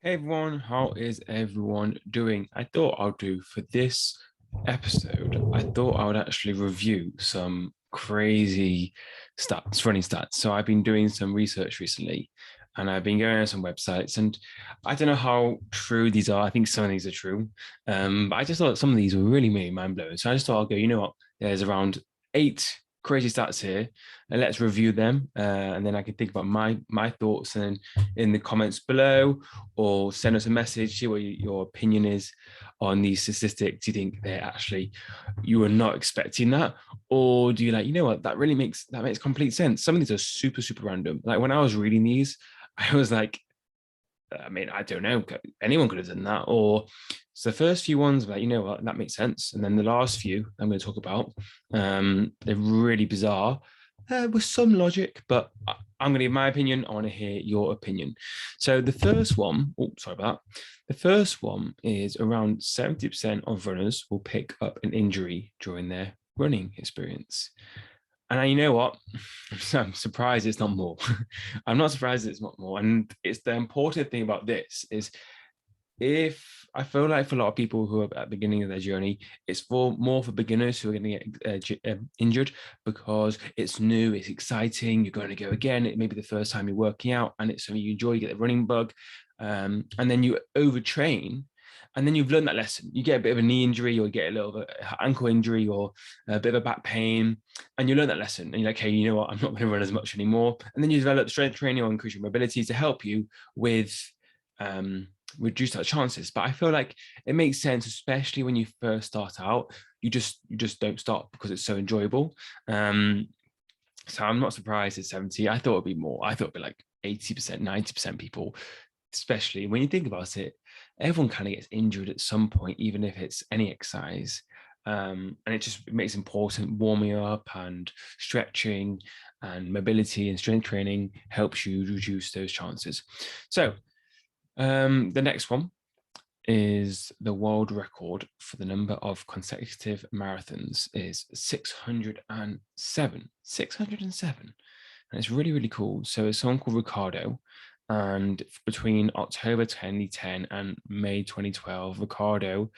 Hey everyone, how is everyone doing? I thought I'll do for this episode, I thought I would actually review some crazy stats, running stats. So I've been doing some research recently and I've been going on some websites and I don't know how true these are. I think some of these are true. But I just thought some of these were really mind blowing. So I just thought I'll go, you know what? There's around eight crazy stats here and let's review them. And then I can think about my thoughts and in the comments below or send us a message, see what your opinion is on these statistics. Do you think they're actually, you were not expecting that? Or do you like, you know what, that makes complete sense. Some of these are super random. Like when I was reading these, I was like, I mean, I don't know, anyone could have done that. Or so the first few ones, like, you know what, that makes sense. And then the last few I'm going to talk about, they're really bizarre with some logic, but I'm going to give my opinion. I want to hear your opinion. So the first one, oh, sorry about that. The first one is around 70% of runners will pick up an injury during their running experience. And you know what? I'm surprised it's not more. I'm not surprised it's not more. And it's the important thing about this is if I feel like for a lot of people who are at the beginning of their journey, it's for more for beginners who are going to get injured because it's new, it's exciting, you're going to go again. It may be the first time you're working out and it's something you enjoy, you get the running bug. And then you overtrain and then you've learned that lesson. You get a bit of a knee injury or you get a little bit of ankle injury or a bit of a back pain and you learn that lesson and you're like, hey, you know what, I'm not going to run as much anymore. And then you develop strength training or increase your mobility to help you with reduce our chances. But I feel like it makes sense, especially when you first start out. You just don't stop because it's so enjoyable. So I'm not surprised it's 70. I thought it'd be more. I thought it'd be like 80%, 90% people, especially when you think about it, everyone kind of gets injured at some point, even if it's any exercise. And it makes important warming up and stretching and mobility and strength training helps you reduce those chances. So the next one is the world record for the number of consecutive marathons is 607. 607. And it's really cool. So it's someone called Ricardo. And between October 2010 and May 2012, Ricardo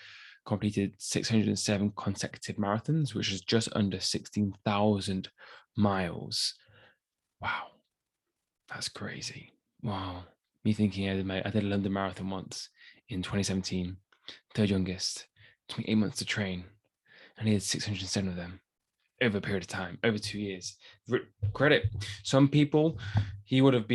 completed 607 consecutive marathons, which is just under 16,000 miles. Wow, that's crazy. Wow. Me thinking I did a London Marathon once in 2017, third youngest. It took me 8 months to train, and he had 607 of them over a period of time, over 2 years. Credit. Some people, he would have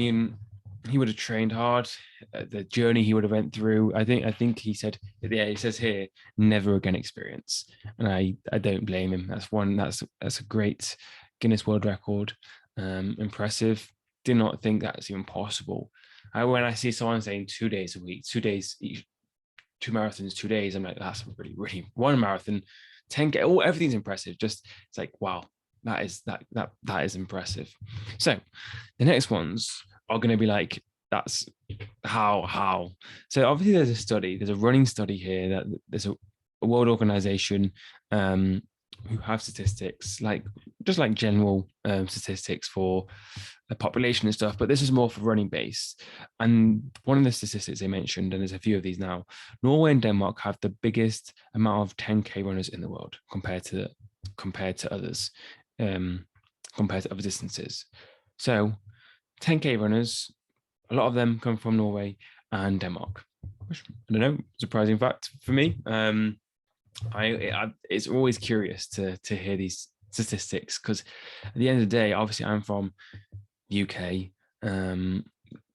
trained hard. The journey he would have went through. I think he said, yeah, he says here, never again experience, and I don't blame him. That's a great Guinness World Record. Impressive. Did not think that's even possible. When I see someone saying 2 days a week, 2 days each, two marathons, 2 days, I'm like, that's really one marathon, 10K, everything's impressive. Just it's like, wow, that is impressive. So the next ones are going to be like, that's how. So obviously there's a running study here that there's a world organization who have statistics like just like general statistics for the population and stuff, but this is more for running base. And one of the statistics they mentioned, and there's a few of these now, Norway and Denmark have the biggest amount of 10K runners in the world compared to others, compared to other distances. So 10K runners, a lot of them come from Norway and Denmark, which I don't know, surprising fact for me. It's always curious to hear these statistics because at the end of the day, obviously I'm from UK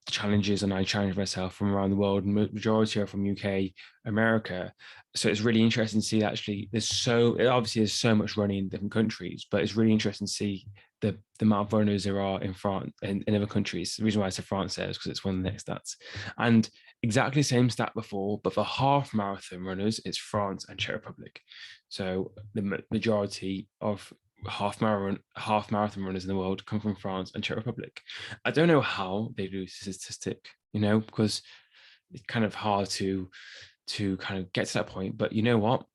challenges and I challenge myself from around the world. Majority are from UK, America. So it's really interesting to see actually there's so much running in different countries, but it's really interesting to see the amount of runners there are in France and in other countries. The reason why I said France there is because it's one of the next stats. And exactly the same stat before, but for half marathon runners, it's France and Czech Republic. So the majority of half marathon runners in the world come from France and Czech Republic. I don't know how they do this statistic, because it's kind of hard to kind of get to that point. But you know what?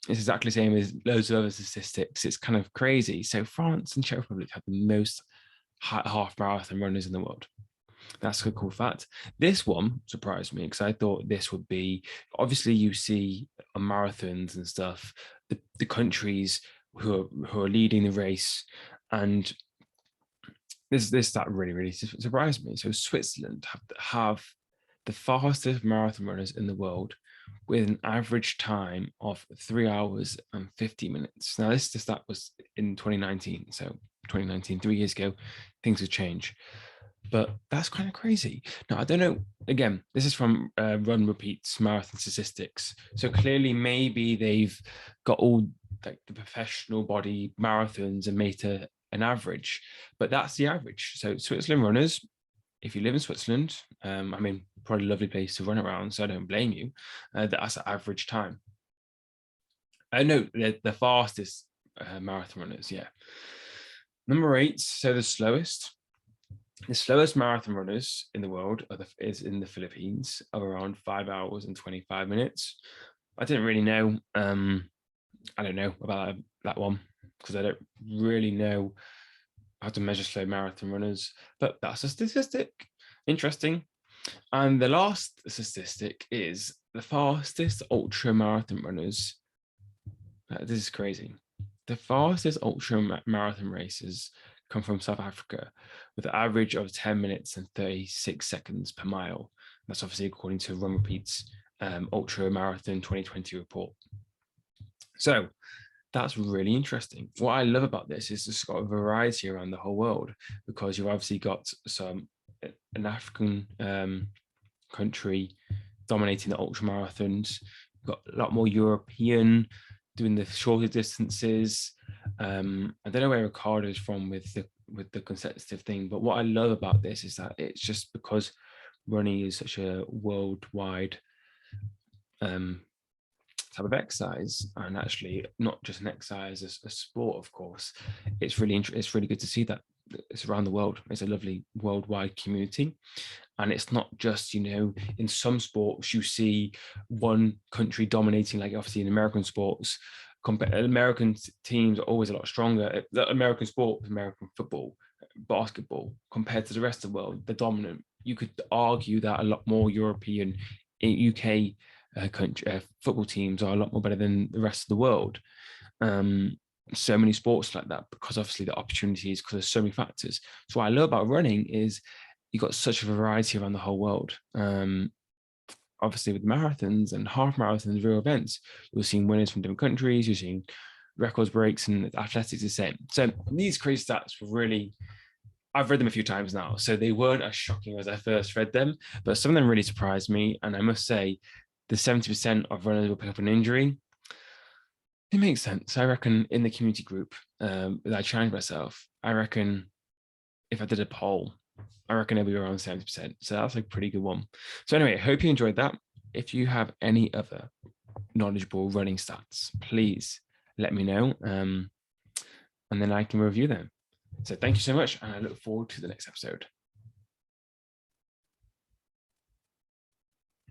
It's exactly the same as loads of other statistics. It's kind of crazy. So France and Czech Republic have the most half marathon runners in the world. That's a cool fact. This one surprised me because I thought this would be, obviously you see on marathons and stuff, the countries who are leading the race, and this that really surprised me. So Switzerland have the fastest marathon runners in the world with an average time of 3 hours and 50 minutes. Now this stat was in 2019, so 2019, 3 years ago. Things have changed, but that's kind of crazy. Now, I don't know. Again, this is from Run Repeats Marathon Statistics. So clearly, maybe they've got all like the professional body marathons and made an average, but that's the average. So Switzerland runners, if you live in Switzerland, I mean, probably a lovely place to run around, so I don't blame you. That's the average time. I know the fastest marathon runners, yeah. Number 8, so the slowest. The slowest marathon runners in the world is in the Philippines of around 5 hours and 25 minutes. I didn't really know. I don't know about that one because I don't really know how to measure slow marathon runners, but that's a statistic. Interesting. And the last statistic is the fastest ultra marathon runners. This is crazy. The fastest ultra marathon races come from South Africa with an average of 10 minutes and 36 seconds per mile. That's obviously according to Run Repeats Ultra Marathon 2020 report. So that's really interesting. What I love about this is it's got a variety around the whole world, because you've obviously got an African country dominating the ultra marathons. You've got a lot more European doing the shorter distances. I don't know where Ricardo is from with the consecutive thing, but what I love about this is that it's just because running is such a worldwide type of exercise, and actually not just an exercise, a sport, of course. It's really good to see that it's around the world. It's a lovely worldwide community. And it's not just, in some sports you see one country dominating, like obviously in American sports. American teams are always a lot stronger. American sport, American football, basketball, compared to the rest of the world, they're dominant. You could argue that a lot more European, UK football teams are a lot more better than the rest of the world. So many sports like that, because obviously the opportunities, because there's so many factors. So what I love about running is you've got such a variety around the whole world. Obviously with marathons and half marathons, real events, you're seeing winners from different countries, you're seeing records breaks, and athletics the same. So these crazy stats were really, I've read them a few times now, so they weren't as shocking as I first read them, but some of them really surprised me. And I must say, the 70% of runners will pick up an injury. It makes sense. I reckon in the community group that I challenged myself, I reckon if I did a poll, I reckon it'll be around 70%. So that's a pretty good one. So anyway, I hope you enjoyed that. If you have any other knowledgeable running stats, please let me know. And then I can review them. So thank you so much. And I look forward to the next episode.